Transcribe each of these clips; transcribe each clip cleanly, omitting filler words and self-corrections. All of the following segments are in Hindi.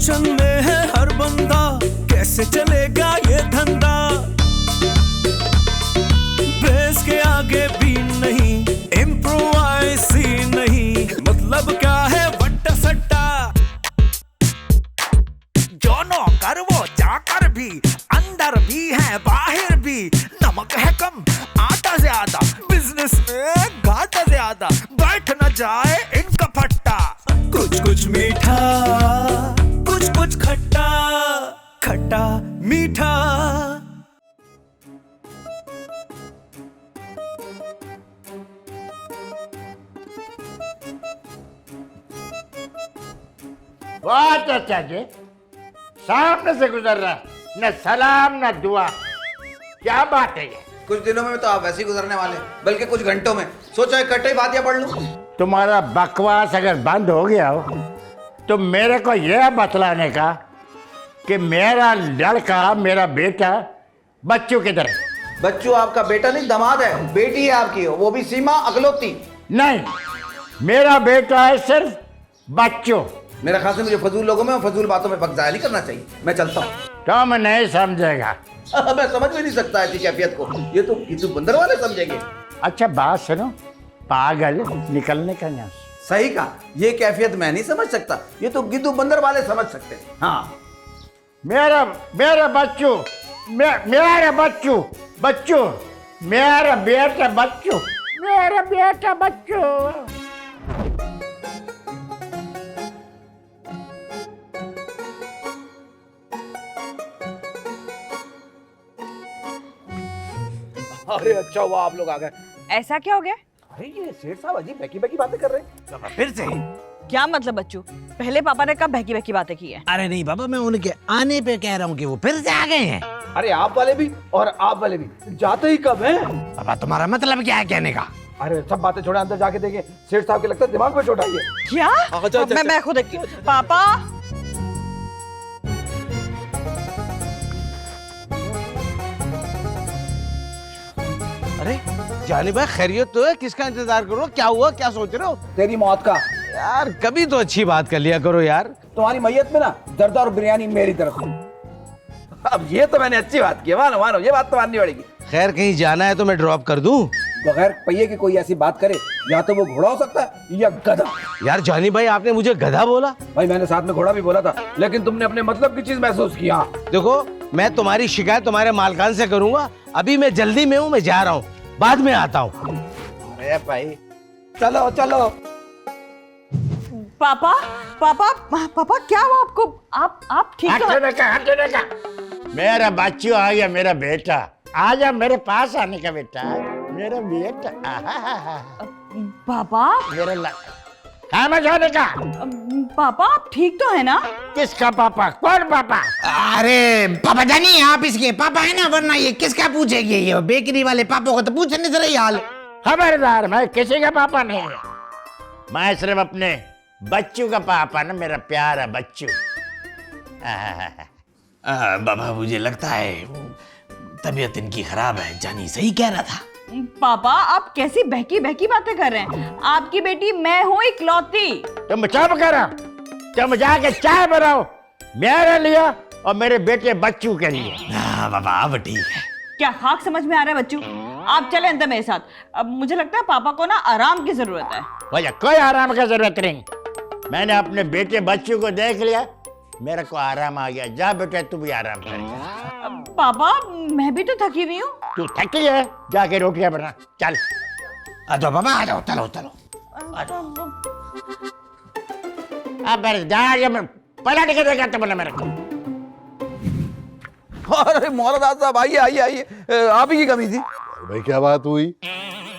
टेंशन में है हर बंदा, कैसे चलेगा ये धंधा। बेस के आगे भी नहीं, इम्प्रोवाइज ही नहीं, मतलब क्या है वट्टा सट्टा। जो नौकर वो चाकर भी, अंदर भी है बाहर भी, नमक है कम आटा ज्यादा, बिजनेस में घाटा ज्यादा, बैठ न जाए इनका फट्टा। कुछ कुछ मीठा, कुछ कुछ खट्टा, खट्टा मीठा। वाह चाचा जी, सामने से गुजर रहा, न सलाम न दुआ, क्या बात है ये। कुछ दिनों में तो आप वैसे ही गुजरने वाले, बल्कि कुछ घंटों में। सोचा इकट्ठे ही बातियां पढ़ लूं। तुम्हारा बकवास अगर बंद हो गया हो तो मेरे को यह बतलाने का कि मेरा लड़का, मेरा बेटा बच्चों किधर है। बच्चू आपका बेटा नहीं, दामाद है। बेटी है आपकी, वो भी सीमा अकलौती। नहीं, मेरा बेटा है सिर्फ बच्चों। मेरा खास मुझे फजूल लोगों में और फजूल बातों में वक्त जाया नहीं करना चाहिए। मैं चलता हूँ। तुम नहीं समझेगा। मैं समझ भी नहीं सकता ऐसी कैफियत को। ये तो बंदर वाले समझेंगे। अच्छा बात सुनो, पागल निकलने का ना। सही कहा, ये कैफियत मैं नहीं समझ सकता, ये तो गिद्धू बंदर वाले समझ सकते हैं। हाँ, मेरा मेरा बच्चू, मेरा बच्चू, बच्चू, मेरा बेटा बच्चू, मेरा बेटा बच्चू। अरे अच्छा हुआ आप लोग आ गए। ऐसा क्या हो गया? अरे ये सेठ साहब अजीब बहकी बहकी बातें कर रहे हैं। फिर से? क्या मतलब बच्चू? पहले पापा ने कब बहकी बहकी बातें की है? अरे नहीं बाबा, मैं उनके आने पे कह रहा हूँ कि वो फिर से आ गए हैं। अरे आप वाले भी और आप वाले भी जाते ही कब हैं? पापा तुम्हारा मतलब क्या है कहने का? अरे सब बातें छोड़े, अंदर जाके देखें। सेठ साहब के लगता है दिमाग पे चोट आई है। क्या? अच्छा, अच्छा, मैं खुद देखती हूँ। पापा अरे जानी भाई, खैरियत तो है? किसका इंतजार करो? क्या हुआ, क्या सोच रहे हो? तेरी मौत का। यार कभी तो अच्छी बात कर लिया करो यार। तुम्हारी मैयत में ना जर्दा और बिरयानी मेरी तरफ से। अब ये तो मैंने अच्छी बात की, मानो मानो, ये बात तो माननी पड़ेगी। खैर कहीं जाना है तो मैं ड्रॉप कर दूं? बगैर पहिए की कोई ऐसी बात करे, या तो वो घोड़ा हो सकता है या गधा। यार जानी भाई, आपने मुझे गधा बोला? भाई मैंने साथ में घोड़ा भी बोला था, लेकिन तुमने अपने मतलब की चीज महसूस किया। देखो, मैं तुम्हारी शिकायत तुम्हारे मालकान से करूंगा। अभी मैं जल्दी में हूँ, मैं जा रहा हूँ, बाद में आता हूँ। अरे भाई चलो चलो। पापा पापा पापा क्या हुआ आपको? आप ठीक तो हटने का, हटने का। मेरा बच्चू आ गया, मेरा बेटा। आजा मेरे पास आने का बेटा, मेरा बेटा। पापा मेरा हाँ मैं जाने का। पापा आप ठीक तो है ना? किसका पापा? कौन पापा? अरे पापा जानी, आप इसके पापा है ना, वरना ये किसका पूछेगी? ये बेकरी वाले पापा को तो पूछने से रही हाल। खबरदार, मैं किसी का पापा नहीं है। मैं सिर्फ अपने बच्चू का पापा ना, मेरा प्यारा बच्चू। बाबा मुझे लगता है तबीयत इनकी खराब है। जानी सही कह रहा था। पापा आप कैसी बहकी बहकी बातें कर रहे हैं? आपकी बेटी मैं हूँ इकलौती। तुम चुप करो, तुम जाके चाय बनाओ मेरे लिए और मेरे बेटे बच्चू के लिए। हाँ बाबा अब ठीक है। क्या खाक समझ में आ रहा है बच्चू? आप चले अंदर मेरे साथ। अब मुझे लगता है पापा को ना आराम की जरूरत है। भैया कोई आराम की जरूरत नहीं, मैंने अपने बेटे बच्चू को देख लिया, मेरे को आराम आ गया। जा बेटा तू भी आराम कर। पापा मैं भी तो थकी हुई हूँ। तू थकी है, जाके रोटियां बना। चल आ जाओ बाबा, आ जाओ, चलो चलो। अब पलट के देखा तो बोला मेरे को। अरे मौलाना साहब आइए आइए आइए, आप ही की कमी थी। भाई क्या बात हुई?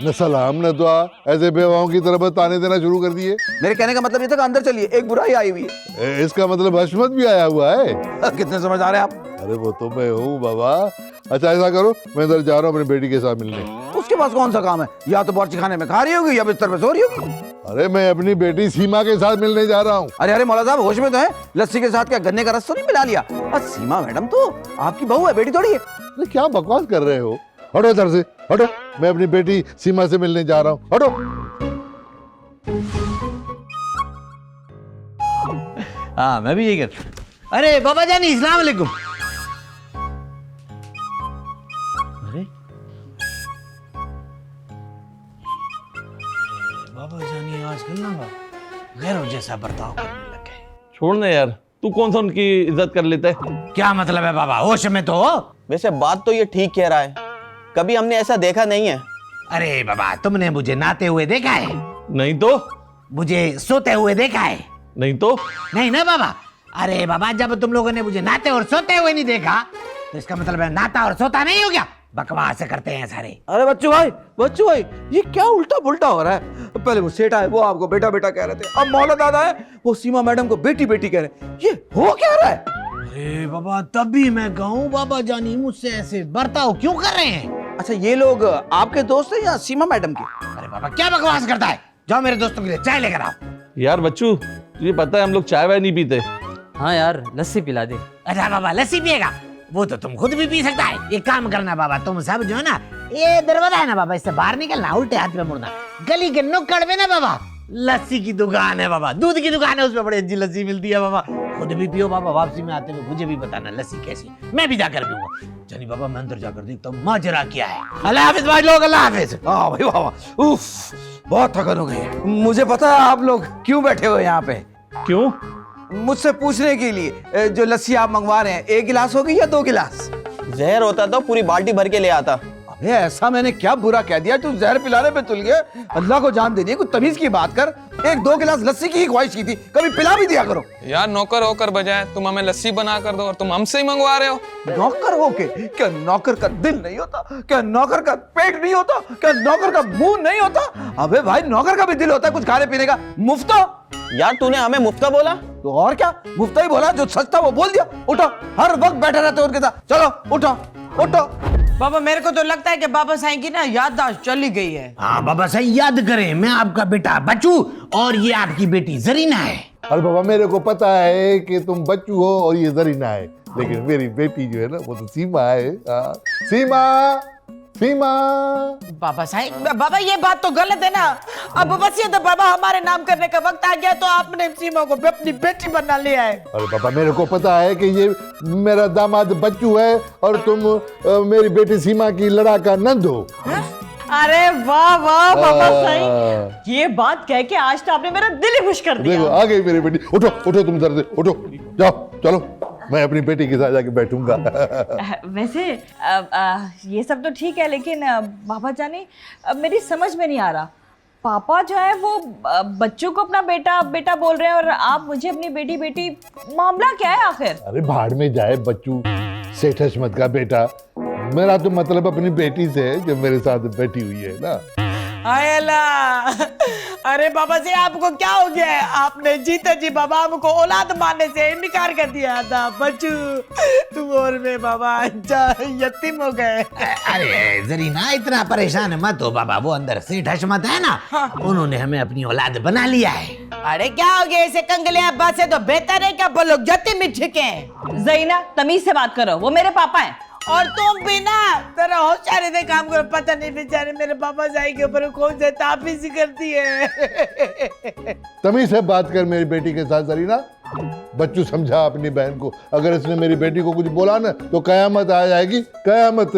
न सलाम न दुआ, ऐसे बेवाओं की तरफ ताने देना शुरू कर दिए। मेरे कहने का मतलब ये था कि अंदर चलिए, एक बुराई आई हुई है। इसका मतलब हशमत भी आया हुआ है। कितने समझ आ रहे हैं आप? अरे वो तो मैं हूँ बाबा। अच्छा ऐसा करो, मैं इधर जा रहा हूँ अपनी बेटी के साथ मिलने। उसके पास कौन सा काम है? या तो बावर्ची खाने में खा रही होगी या बिस्तर पे सो रही होगी। अरे मैं अपनी बेटी सीमा के साथ मिलने जा रहा हूँ। अरे अरे मौला साहब होश में तो है? लस्सी के साथ क्या गन्ने का रस तो नहीं मिला लिया? सीमा मैडम तो आपकी बहू है, बेटी थोड़ी है। अरे क्या बकवास कर रहे हो? हटो इधर से, हटो। मैं अपनी बेटी सीमा से मिलने जा रहा हूँ, हटो। हाँ मैं भी यही कर। अरे बाबा जानी इस्लाम वालेकुम। अरे बाबा जानी आजकल ना गैरों जैसा बर्ताव करने लग गए। छोड़ना यार, तू कौन सा उनकी इज्जत कर लेता है? क्या मतलब है बाबा, होश में तो हो। वैसे बात तो ये ठीक कह रहा है, कभी हमने ऐसा देखा नहीं है। अरे बाबा तुमने मुझे नहाते हुए देखा है? नहीं तो? मुझे सोते हुए देखा है? नहीं तो? नहीं ना बाबा। अरे बाबा जब तुम लोगों ने मुझे नहाते और सोते हुए नहीं देखा तो इसका मतलब है नहाता और सोता नहीं हो गया। बकवास करते हैं सारे। अरे बच्चू भाई ये क्या उल्टा पुल्टा हो रहा है? पहले वो सेठा है, वो आपको बेटा बेटा कह रहे थे, अब मौला दादा है, वो सीमा मैडम को बेटी बेटी कह रहे हैं। ये हो क्या रहा है? अरे बाबा तभी मैं कहूँ बाबा जानी मुझसे ऐसे बर्ताव क्यों कर रहे हैं? अच्छा ये लोग आपके दोस्त हैं या सीमा मैडम के? अरे बाबा क्या बकवास करता है, जाओ मेरे दोस्तों के लिए चाय लेकर आओ। यार बच्चू, तुझे पता है हम लोग चाय वाय नहीं पीते। हाँ यार, लस्सी पिला दे। अच्छा बाबा लस्सी पिएगा? वो तो तुम खुद भी पी सकता है। एक काम करना बाबा, तुम सब जो है ना, ये दरवाजा है ना बाबा, इससे बाहर निकलना, उल्टे हाथ में मुड़ना, गली के नुक्कड़ में ना बाबा लस्सी की दुकान है बाबा, दूध की दुकान है, उसमें बड़ी अच्छी लस्सी मिलती है बाबा। खुद भी पियो बाबा, वापसी में आते हुए मुझे भी बताना लस्सी कैसी, मैं भी जाकर पीऊंगा। चलिए बाबा मैं अंदर जाकर देखता हूँ माजरा क्या है। अल्लाह हाफिज भाई लोग, अल्लाह हाफिज। हाँ भाई वाह, उफ बहुत थकन हो गई। मुझे पता है आप लोग क्यों बैठे हो यहाँ पे। क्यों? मुझसे पूछने के लिए जो लस्सी आप मंगवा रहे हैं, 1 गिलास होगी या 2 गिलास? जहर होता तो पूरी बाल्टी भर के ले आता। अबे ऐसा मैंने क्या बुरा कह दिया तू जहर पिलाने पे तुल गया? अल्लाह को जान दे दी, कुछ तमीज की बात कर। 1-2 गिलास लस्सी की ही ख्वाहिश की थी, कभी पिला भी दिया करो। यार नौकर होकर बजाय तुम हमें लस्सी बना कर दो और तुम हमसे ही मंगवा रहे हो। नौकर होके क्या नौकर का दिल नहीं होता? क्या नौकर का पेट नहीं होता? क्या नौकर का मुंह नहीं होता? अबे भाई नौकर का भी दिल होता है कुछ खाने पीने का। मुफ्त यार तूने हमें मुफ्ता बोला? तो और क्या, मुफ्ता ही बोला, जो सच था वो बोल दिया। उठो, हर वक्त बैठे रहते हो उनके साथ, चलो उठो उठो। बाबा मेरे को तो लगता है कि बाबा साईं की ना याददाश्त चली गई है। हाँ बाबा सही याद करें, मैं आपका बेटा बच्चू और ये आपकी बेटी जरीना है। अरे बाबा मेरे को पता है कि तुम बच्चू हो और ये जरीना है, लेकिन मेरी बेटी जो है ना वो तो सीमा है। हाँ। सीमा सीमा। बाबा साईं, बाबा ये बात तो गलत है ना। अब वसीयत तो बाबा हमारे नाम करने का वक्त आ गया तो आपने सीमा को अपनी बेटी बना लिया है। अरे बाबा मेरे को पता है कि ये मेरा दामाद बच्चू है और तुम मेरी बेटी सीमा की लड़ाका नंद हो। अरे वाह वाह बाबा साईं, ये बात कह के आज तो आपने मेरा दिल ही खुश कर दिया। देखो आ गई मेरी बेटी। उठो उठो तुम इधर से उठो, जाओ चलो, मैं अपनी बेटी के साथ जाके बैठूंगा। वैसे ये सब तो ठीक है, लेकिन बाबा जाने मेरी समझ में नहीं आ रहा, पापा जो है वो बच्चों को अपना बेटा बेटा बोल रहे हैं और आप मुझे अपनी बेटी बेटी, मामला क्या है आखिर? अरे भाड़ में जाए बच्चू, सेठ हशमत का बेटा। मेरा तो मतलब अपनी बेटी से है जो मेरे साथ बैठी हुई है ना। हाय अल्लाह, अरे बाबा जी आपको क्या हो गया है? आपने जीते जी बाबा हमको औलाद मानने से इनकार कर दिया था। बच्चू तू और मैं बाबा यतीम हो गए। अरे जरीना इतना परेशान मत हो बाबा, वो अंदर सेठ हशमत है ना, उन्होंने हमें अपनी औलाद बना लिया है। अरे क्या हो गया, ऐसे कंगले अब्बा से तो बेहतर है क्या बोलो यतीम ही ठीक है। जरीना तमीज से बात करो, वो मेरे पापा हैं। और तुम भी ना तेरा होशियारी से काम करो, पता नहीं बेचारे मेरे बाबा साईं के ऊपर कौन से ताबीज करती है। तमीज से बात कर मेरी बेटी के साथ जरीना। बच्चू समझा अपनी बहन को, अगर इसने मेरी बेटी को कुछ बोला ना तो कयामत आ जाएगी, कयामत।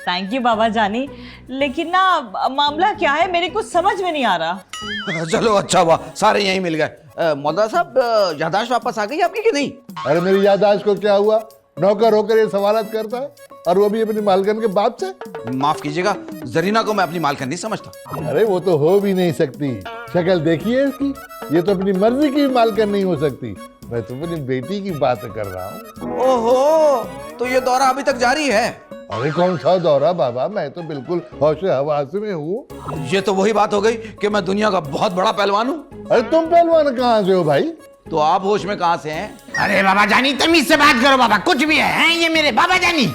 थैंक यू बाबा जानी, लेकिन ना मामला क्या है मेरे कुछ समझ में नहीं आ रहा। चलो अच्छा हुआ सारे यहीं मिल गए। मौलाना साहब यादाश्त वापस आ गई आपकी कि नहीं? अरे मेरी याददाश्त को क्या हुआ, नौकर होकर ये सवालत करता है और वो भी अपनी मालकन के बाप से। माफ कीजिएगा, जरीना को मैं अपनी मालकन नहीं समझता। अरे वो तो हो भी नहीं सकती, शक्ल देखिए इसकी, ये तो अपनी मर्जी की मालकन नहीं हो सकती। मैं तो अपनी बेटी की बात कर रहा हूँ। ओहो, तो ये दौरा अभी तक जारी है? अरे कौन सा दौरा बाबा, मैं तो बिल्कुल होश हवास में हूँ। ये तो वही बात हो गई कि मैं दुनिया का बहुत बड़ा पहलवान हूँ। अरे तुम पहलवान कहाँ से हो भाई? तो आप होश में कहाँ से हैं? अरे बाबा जानी तमीज से बात करो बाबा, कुछ भी है ये मेरे बाबा जानी।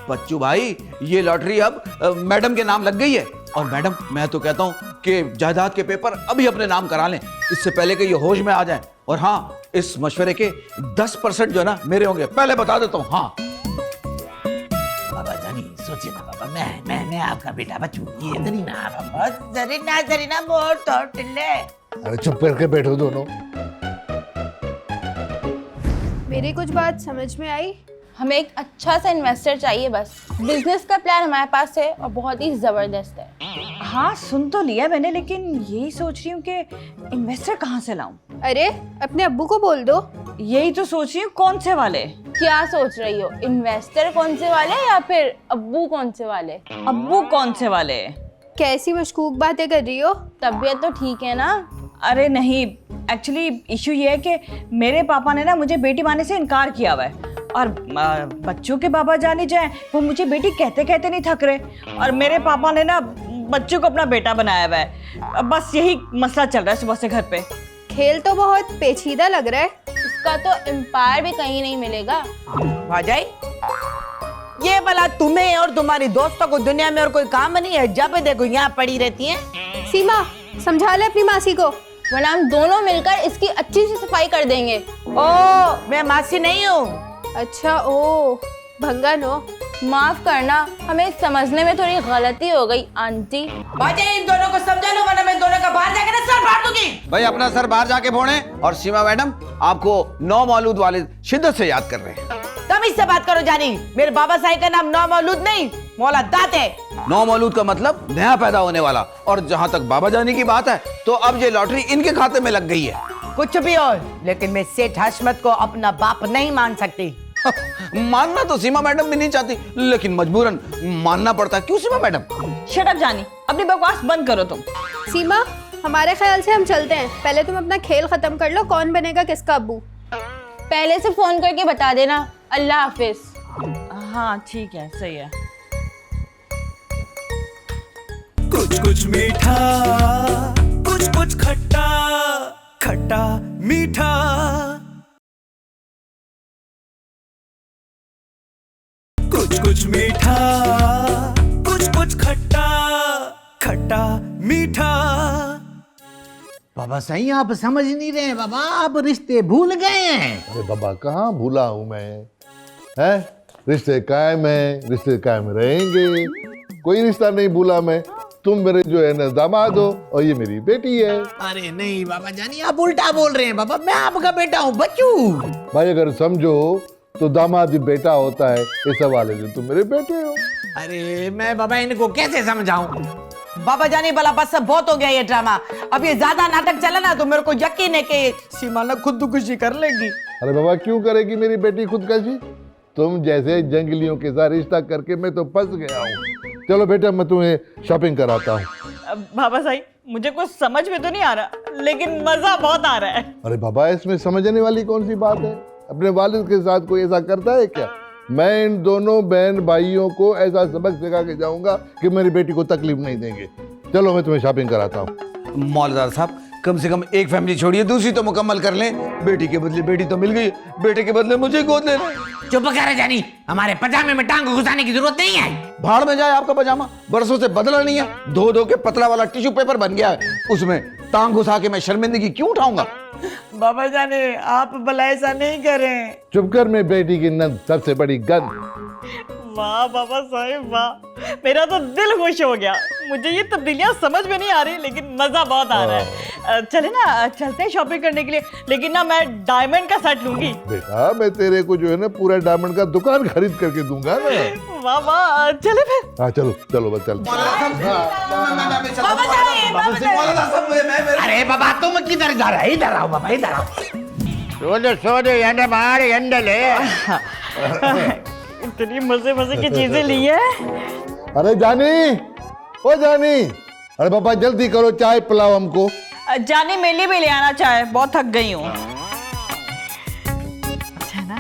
बच्चू भाई ये लॉटरी अब मैडम के नाम लग गई है। और मैडम मैं तो कहता हूँ कि जायदाद के पेपर अभी अपने नाम करा लें, इससे पहले कि ये होश में आ जाए। और हाँ, इस मशवरे के 10% जो है ना मेरे होंगे, पहले बता देता हूँ। हाँ बाबा जानी सोचिए ना बाबा, मैं आपका बेटा बच्चू, ये जरीना बाबा। जरीना मोर तोड़ ले। अरे चुप करके बैठो दोनों। मेरी कुछ बात समझ में आई? हमें एक अच्छा सा इन्वेस्टर चाहिए बस। बिजनेस का प्लान हमारे पास है और बहुत ही जबरदस्त है। हाँ सुन तो लिया मैंने, लेकिन यही सोच रही हूँ कि इन्वेस्टर कहाँ से लाऊं। अरे अपने अब्बू को बोल दो। यही तो सोच रही हूँ, कौन से वाले? क्या सोच रही हो, इन्वेस्टर कौन से वाले या फिर अब्बू कौन से वाले? अब्बू कौन से वाले? कैसी मशकूक बातें कर रही हो? तबीयत तो ठीक है ना? अरे नहीं, एक्चुअली इशू ये है कि मेरे पापा ने ना मुझे बेटी मानने से इनकार किया हुआ है, और बच्चों के बाबा जाने जाए वो मुझे बेटी कहते कहते नहीं थक रहे, और मेरे पापा ने ना बच्चों को अपना बेटा बनाया हुआ है। बस यही मसला चल रहा है सुबह से घर पे। खेल तो बहुत पेचीदा लग रहा है। इसका तो एम्पायर भी कहीं नहीं मिलेगा। भाजाई, ये भला तुम्हें और तुम्हारी दोस्तों को दुनिया में और कोई काम नहीं है? जब देखो यहाँ पड़ी रहती हैं। सीमा, समझा ले अपनी मासी को, वरना हम दोनों मिलकर इसकी अच्छी सी सफाई कर देंगे। ओ, मैं मासी नहीं हूँ। अच्छा, ओ भंगा नो। माफ करना, हमें समझने में थोड़ी गलती हो गई आंटी। भाजाई, इन दोनों को समझा लो, वरना मैं दोनों का बाहर जाकर ना सर फाड़ दूंगी। भाई अपना सर बाहर जाके फोड़े। और सीमा मैडम आपको नौ मौलूद वाले शिद्दत से याद कर रहे हैं। तुम इससे बात करो जानी, मेरे बाबा साहब का नाम नौ मौलूद नहीं, मौला दात है। नौ मौलूद का मतलब नया पैदा होने वाला। और जहाँ तक बाबा जानी की बात है, तो अब ये लॉटरी इनके खाते में लग गई है। कुछ भी हो, लेकिन मैं सेठ हशमत को अपना बाप नहीं मान सकती। मानना तो सीमा मैडम भी नहीं चाहती, लेकिन मजबूरन मानना पड़ता है। क्यों सीमा मैडम? शट अप जानी, अपनी बकवास बंद करो तुम। सीमा, हमारे ख्याल से हम चलते हैं। पहले तुम अपना खेल खत्म कर लो, कौन बनेगा किसका अब्बू। पहले से फोन करके बता देना। अल्लाह हाफिज। हाँ ठीक है, सही है। कुछ कुछ मीठा, कुछ कुछ खट्टा, खट्टा मीठा। कुछ कुछ मीठा, कुछ कुछ खट्टा, खट्टा मीठा। बाबा सही आप समझ नहीं रहे बाबा, आप रिश्ते भूल गए हैं। अरे बाबा कहाँ भूला हूँ मैं, है? रिश्ते कायम है, रिश्ते कायम रहेंगे, कोई रिश्ता नहीं भूला मैं। तुम मेरे जो है ना दामाद हो, और ये मेरी बेटी है। अरे नहीं बाबा जानी, आप उल्टा बोल रहे हैं बाबा, मैं आपका बेटा हूँ बच्चू। भाई अगर समझो तो दामाद भी बेटा होता है, इस हवाले से तुम मेरे बेटे हो। अरे मैं बाबा इनको कैसे समझाऊं? बाबा जाने वाला बस सब बहुत हो गया ये ड्रामा। अब ये ज्यादा नाटक चला ना तो मेरे को यकीन है कि सीमा ना खुदकुशी कर लेगी। अरे बाबा क्यों करेगी मेरी बेटी खुदकुशी? तुम जैसे जंगलियों के साथ रिश्ता करके मैं तो फंस गया हूँ। चलो बेटा मैं तुम्हें शॉपिंग कराता हूँ। बाबा साहब मुझे कुछ समझ में तो नहीं आ रहा, लेकिन मजा बहुत आ रहा है। अरे बाबा इसमें समझने वाली कौन सी बात है? अपने वालिद के साथ कोई ऐसा करता है क्या? मैं इन दोनों बहन भाइयों को ऐसा सबक सिखा के जाऊंगा कि मेरी बेटी को तकलीफ नहीं देंगे। चलो मैं तुम्हें शॉपिंग कराता हूँ। मौलदार साहब कम से कम एक फैमिली छोड़िए, दूसरी तो मुकम्मल कर लें। बेटी के बदले बेटी तो मिल गई, बेटे के बदले मुझे गोद लेना। चुप कर जानी, हमारे पजामे में टांग घुसाने की जरूरत नहीं है। भाड़ में जाए आपका पजामा, बरसों से बदला नहीं है। धो धो के पतला वाला टिश्यू पेपर बन गया है, उसमें टांग घुसा के मैं शर्मिंदगी क्यों उठाऊंगा? बाबा जाने आप भला ऐसा नहीं करें। चुप कर, मैं बेटी की नंद सबसे बड़ी गंद। वाह बाबा साहब वाह, मेरा तो दिल खुश हो गया। मुझे ये तब्दीलियां समझ में नहीं आ रही, लेकिन मजा बहुत आ रहा है। चले ना, चलते हैं शॉपिंग करने के लिए, लेकिन ना मैं डायमंड का सेट लूंगी। बेटा मैं तेरे को जो है ना पूरा डायमंड का दुकान खरीद करके दूंगा ना। वाह वाह, चले फिर। हाँ चलो चलो बस चल। अरे बाबा तुम किधर जा रहे? इधर आओ बाबा, इधर आओ। सोदे एंड मार एंडले। इतनी मजे मजे की चीजें ली है। अरे जानी, ओ जानी, अरे पापा जल्दी करो, चाय पिलाओ हमको। जाने मेरे लिए भी ले आना चाहे, बहुत थक गई हूँ। अच्छा है ना,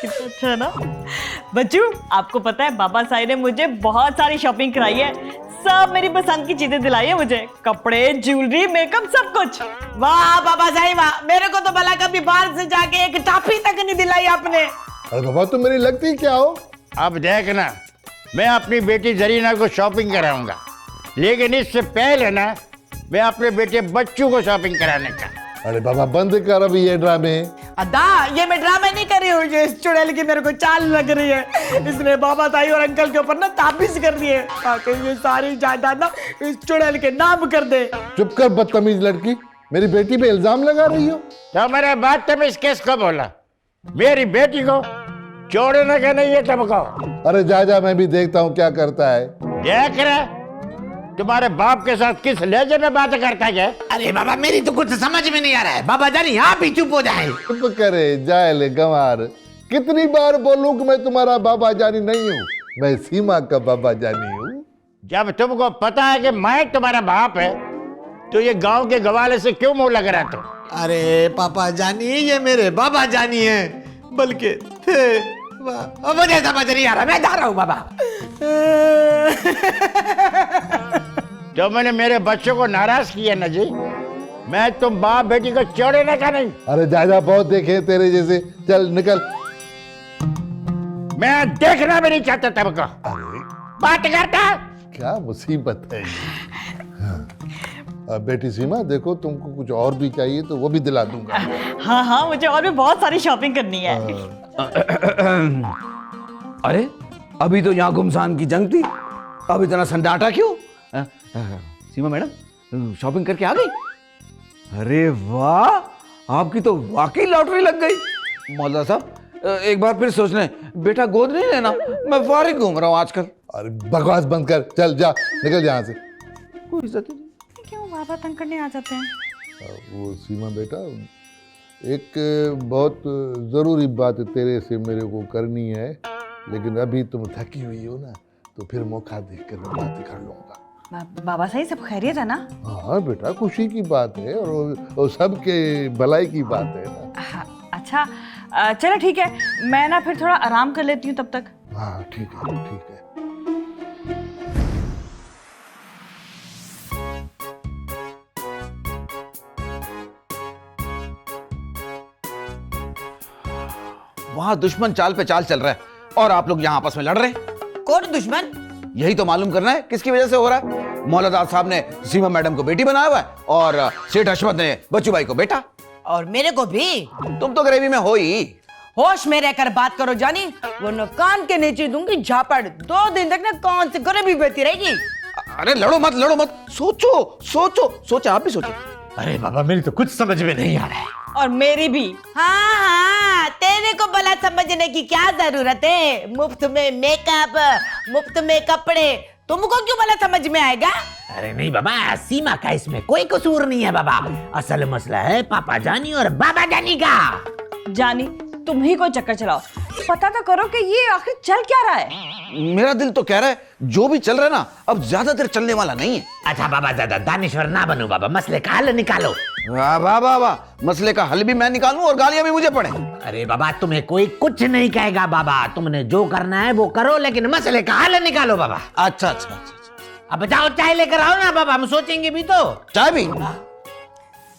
कितना अच्छा है ना। बच्चू आपको पता है बाबा साहब ने मुझे बहुत सारी शॉपिंग कराई है, सब मेरी पसंद की चीजें दिलाई है मुझे, कपड़े ज्वेलरी मेकअप सब कुछ। वाह बाबा साहब वाह, मेरे को तो भला कभी बाहर से जाके एक टॉफी तक नहीं दिलाई आपने। अरे बाबा तुम मेरी लगती क्या हो? अब देखना, मैं अपनी बेटी जरीना को शॉपिंग कराऊंगा, लेकिन इससे पहले ना मैं अपने बेटे बच्चू को शॉपिंग कराने का। अरे बाबा बंद कर अभी ये ड्रामे। अदा ये मैं ड्रामे नहीं कर रही हूँ, ये इस चुड़ैल की मेरे को चाल लग रही है। इसने बाबा ताई और अंकल के ऊपर ना ताबीज कर दिए ताकि ये सारी जायदाद ना इस चुड़ैल के नाम कर दे। चुप कर बदतमीज लड़की, मेरी बेटी पे इल्जाम लगा रही हो। तो मेरे बदतमीज किसको बोला? मेरी बेटी को छोड़ने का नहीं है तुमको। अरे जा मैं भी देखता हूँ क्या करता है। देख रहे तुम्हारे बाप के साथ किस लहजे में बात करता है। अरे बाबा मेरी तो कुछ समझ में नहीं आ रहा है। बाबा जानी आप ही चुप हो जाए। चुप करे जाए ले गंवार। कितनी बार बोलूं कि मैं तुम्हारा बाबा जानी नहीं हूँ, मैं सीमा का बाबा जानी हूँ। जब तुमको पता है कि मैं तुम्हारा बाप है तो ये गांव के गवाले से क्यों मुंह लग रहा तुम? अरे पापा जानी ये मेरे बाबा जानी है, बल्कि थे। अब मुझे समझ नहीं आ रहा, मैं जा रहा हूँ बाबा। तो मैंने मेरे बच्चों को नाराज किया ना जी। मैं तुम बाप बेटी को छोड़ने का नहीं। अरे जा बहुत देखे तेरे जैसे, चल निकल। मैं देखना भी नहीं चाहता तुमको। बात करता क्या मुसीबत है ये। हाँ। बेटी सीमा देखो, तुमको कुछ और भी चाहिए तो वो भी दिला दूंगा। हाँ हाँ, मुझे और भी बहुत सारी शॉपिंग करनी है। अरे अभी तो यहाँ घुमसान की जंग थी, अब इतना सन्नाटा क्यों? सीमा मैडम शॉपिंग करके आ गई? अरे वाह, आपकी तो वाकई लॉटरी लग गई। मौला साहब एक बार फिर सोच लें, बेटा गोद नहीं लेना, मैं फारिग घूम रहा हूँ आजकल। अरे बकवास बंद कर, चल जा निकल यहाँ से। कोई इज्जत नहीं। क्यों बाबा तंग करने आ जाते हैं? वो सीमा बेटा, एक बहुत ज़रूरी बात तेरे से मेरे को करनी है, लेकिन अभी तुम थकी हुई हो ना, तो फिर मौका देखकर मैं बात कर लूँगा। बाबा सही सब खैरियत है ना? हाँ बेटा, खुशी की बात है और सबके भलाई की बात है ना। अच्छा चलो ठीक है, मैं ना फिर थोड़ा आराम कर लेती हूँ तब तक। हाँ ठीक है ठीक है। वहां दुश्मन चाल पे चाल चल रहा है और आप लोग यहाँ आपस में लड़ रहे हैं। कौन दुश्मन? यही तो मालूम करना है किसकी वजह से हो रहा है। मौलादार साहब ने सीमा मैडम को बेटी बनाया हुआ है और सेठ हशमत ने बच्चू भाई को बेटा। और मेरे को भी? तुम तो ग्रेवी में हो ही। होश में रहकर बात करो जानी, वरना कान के नीचे दूंगी झापड़। 2 दिन तक ना कान से ग्रेवी बहती रहेगी। अरे लड़ो मत, सोचो आप भी सोचो। अरे बाबा मेरी तो कुछ समझ में नहीं आ रहा है। और मेरी भी। हाँ, तेरे को भला समझने की क्या जरूरत है? मुफ्त में मेकअप, मुफ्त में कपड़े, तुमको क्यों भला समझ में आएगा? अरे नहीं बाबा, सीमा का इसमें कोई कसूर नहीं है बाबा। असल मसला है पापा जानी और बाबा जानी का। जानी तुम ही को चक्कर चलाओ, पता तो करो कि ये आखिर चल क्या रहा है। मेरा दिल तो कह रहा है जो भी चल रहा है ना, अब ज्यादा देर चलने वाला नहीं है। अच्छा बाबा ज्यादा दानिश्वर ना बनो बाबा, मसले का हल निकालो। वाह, मसले का हल भी मैं निकालूं और गालियां भी मुझे पड़े। अरे बाबा तुम्हें कोई कुछ नहीं कहेगा बाबा, तुमने जो करना है वो करो, लेकिन मसले का हल निकालो बाबा। अच्छा। अब जाओ चाय लेकर आओ ना बाबा, हम सोचेंगे भी तो। चाय भी?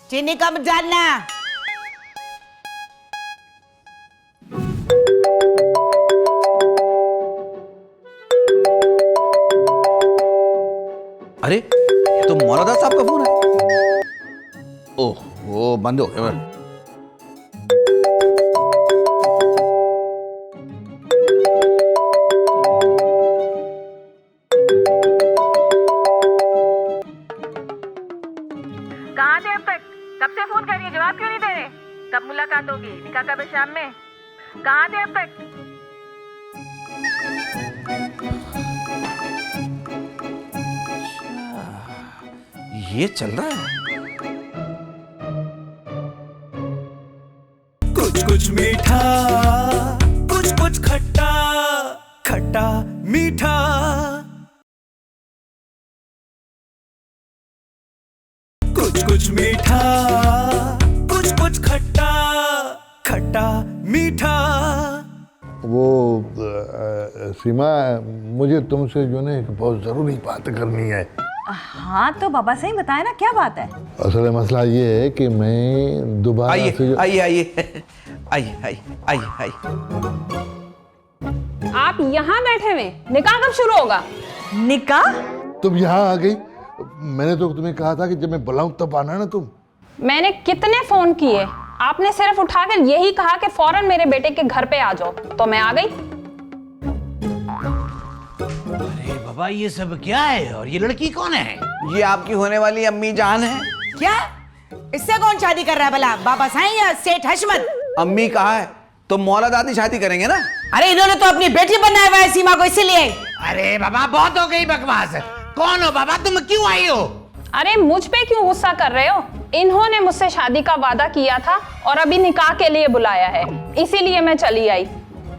चीनी कम डालना। अरे ये तो मौलादा साहब का फोन है। ओह वो बंद हो गया। कहाँ थे अब तक? कब से फोन कर रही है, जवाब क्यों नहीं दे रहे? कब मुलाकात होगी? निकाह कब है शाम में? कहाँ थे अब तक? ये चल रहा है। कुछ मीठा, कुछ खट्टा, खट्टा मीठा। कुछ मीठा, कुछ खट्टा, खट्टा मीठा। वो सीमा, मुझे तुमसे जो है एक बहुत ज़रूरी बात करनी है। हाँ तो बाबा सही बताए ना, क्या बात है? असल मसला ये है कि मैं दोबारा से आइए। आप यहाँ बैठे हुए, निकाह कब शुरू होगा? निकाह? तुम यहाँ आ गई, मैंने तो तुम्हें कहा था कि जब मैं बुलाऊं तब आना ना तुम। मैंने कितने फोन किए, आपने सिर्फ उठाकर यही कहा कि फौरन मेरे बेटे के घर पे आ जाओ, तो मैं आ गई। अरे बाबा ये सब क्या है और ये लड़की कौन है? ये आपकी होने वाली अम्मी जान है। क्या? इससे कौन शादी कर रहा है भला, बाबा साईं या सेठ हशमत? अम्मी कहा है, तो मौला दादी शादी करेंगे ना। अरे इन्होंने तो अपनी बेटी बनाया हुआ है सीमा को, इसीलिए। अरे बाबा बहुत हो गई बकवास। कौन हो बाबा, तुम क्यों आई हो? अरे मुझ पे क्यों गुस्सा कर रहे हो? इन्होंने मुझसे शादी का वादा किया था और अभी निकाह के लिए बुलाया है, इसीलिए मैं चली आई।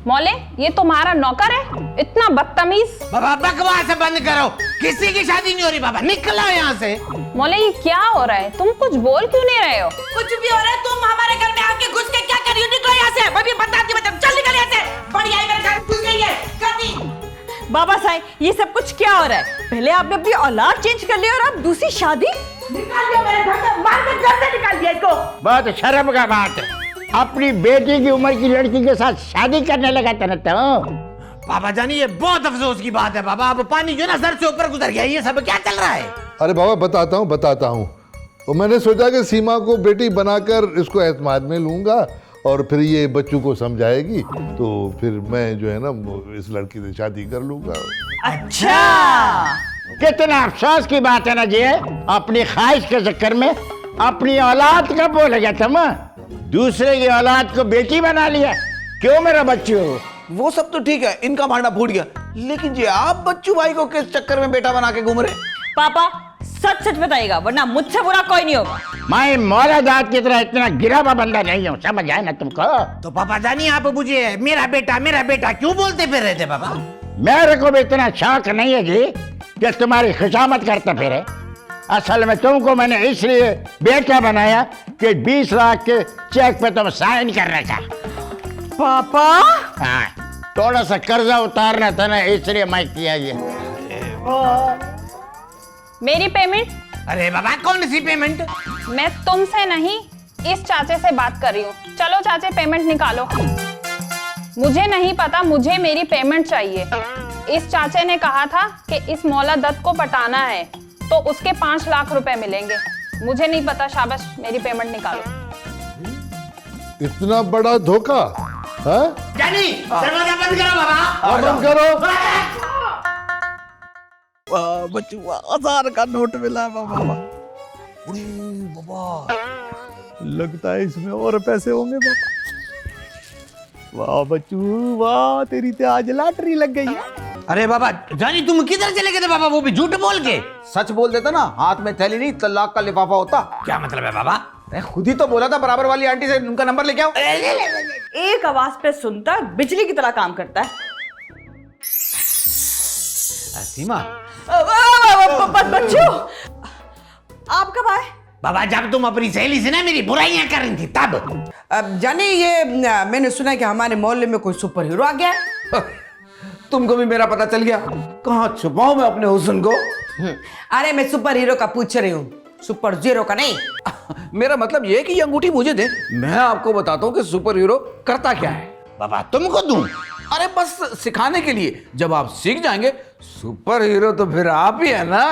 मौले, ये तुम्हारा नौकर है? इतना बदतमीज। बाबा बकवास बंद करो, किसी की शादी नहीं हो रही। बाबा निकलो यहाँ से। मौले ये क्या हो रहा है? तुम कुछ बोल क्यों नहीं रहे हो? कुछ भी हो रहा है, तुम हमारे घर में आके घुस के क्या कर रही हो? निकलो यहाँ से, मैं भी बताती हूँ। चल निकल यहाँ से, बड़ी आई मेरे घर घुस गई है कभी। बाबा साईं, ये सब कुछ क्या हो रहा है? पहले आपने अपनी औलाद चेंज कर ली और अब दूसरी शादी। निकाल दिया मेरे घर से, मार के घर से निकाल दिया इसको। बहुत शर्म का बात है, अपनी बेटी की उम्र की लड़की के साथ शादी करने लगा था ना। तो बाबा जानी ये बहुत अफसोस की बात है बाबा। अब पानी जो ना सर से ऊपर गुजर गया, ये सब क्या चल रहा है? अरे बाबा बताता हूँ। तो मैंने सोचा कि सीमा को बेटी बनाकर इसको एतमाद में लूंगा और फिर ये बच्चों को समझाएगी, तो फिर मैं जो है ना इस लड़की से शादी कर लूंगा। अच्छा, कितना अफसोस की बात है ना जी, अपनी ख्वाहिश के चक्कर में अपनी औलाद का बोल गया था, दूसरे की औलाद को बेटी बना लिया। क्यों मेरा बच्चू? वो सब तो ठीक है, इनका भांडा फूट गया, लेकिन जी आप बच्चू भाई को किस चक्कर में बेटा बना के घूम रहे? पापा सच सच बताइएगा, वरना मुझसे बुरा कोई नहीं होगा। मैं मौला दाद की तरह इतना गिरा हुआ बंदा नहीं हूँ, समझ आए ना तुमको? तो पापा जानी आप मुझे मेरा बेटा क्यों बोलते फिर रहे थे बाबा? मेरे को भी इतना शौक नहीं है जी कि तुम्हारी खुशामद करते फिरे। असल में तुमको मैंने इसलिए बेटा बनाया कि 20 लाख के चेक पे तुम साइन करना था। पापा हाँ, थोड़ा सा कर्जा उतारना था ना, इसलिए मैं किया ये। मेरी पेमेंट? अरे बाबा कौन सी पेमेंट? मैं तुमसे नहीं, इस चाचे से बात कर रही हूँ। चलो चाचे पेमेंट निकालो। मुझे नहीं पता, मुझे मेरी पेमेंट चाहिए। इस चाचे ने कहा था कि इस मौला दत्त को पटाना है तो उसके 5 लाख रुपए मिलेंगे। मुझे नहीं पता, शाबाश मेरी पेमेंट निकालो। इतना बड़ा धोखा है? जानी दरवाजा बंद करो बाबा। बंद करो। बच्चू 1000 का नोट मिला बाबा। लगता है इसमें और पैसे होंगे बाबा। वाह बच्चू वाह, तेरी तो आज लॉटरी लग गई है। अरे बाबा जानी तुम किधर चले गए थे बाबा, वो भी झूठ बोल के? सच बोल देता ना, हाथ में थैली नहीं तलाक का लिफाफा होता। क्या मतलब है बाबा? मैं खुद ही तो बोला था बराबर वाली आंटी से उनका नंबर लेके आओ। एक आवाज पे सुनता बिजली की तरह काम करता है। सीमा बच्चू आप कब आए? बाबा जब तुम अपनी सहेली से ना मेरी बुराइयां कर रही थी तब। अब जाने ये मैंने सुना है कि हमारे मोहल्ले में कोई सुपर हीरो आ गया है। तुमको भी मेरा पता चल गया? कहाँ छुपाऊं मैं अपने हुस्न को? अरे मैं सुपर हीरो का पूछ रही हूँ, सुपर जीरो का नहीं। मेरा मतलब ये है कि ये अंगूठी मुझे दे, मैं आपको बताता हूँ कि सुपर हीरो करता क्या है। बाबा तुमको दूं? अरे बस सिखाने के लिए, जब आप सीख जाएंगे सुपर हीरो तो फिर आप ही है ना।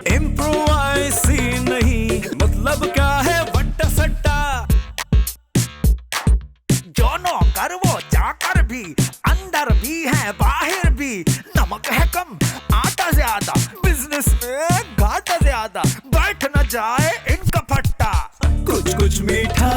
इम्प्रोवाइज़ नहीं मतलब क्या है वट्टा सट्टा, जो नौकर वो चाकर भी, अंदर भी है बाहर भी, नमक है कम आटा ज्यादा, बिजनेस में घाटा ज्यादा, बैठ न जाए इनका फट्टा, कुछ कुछ मीठा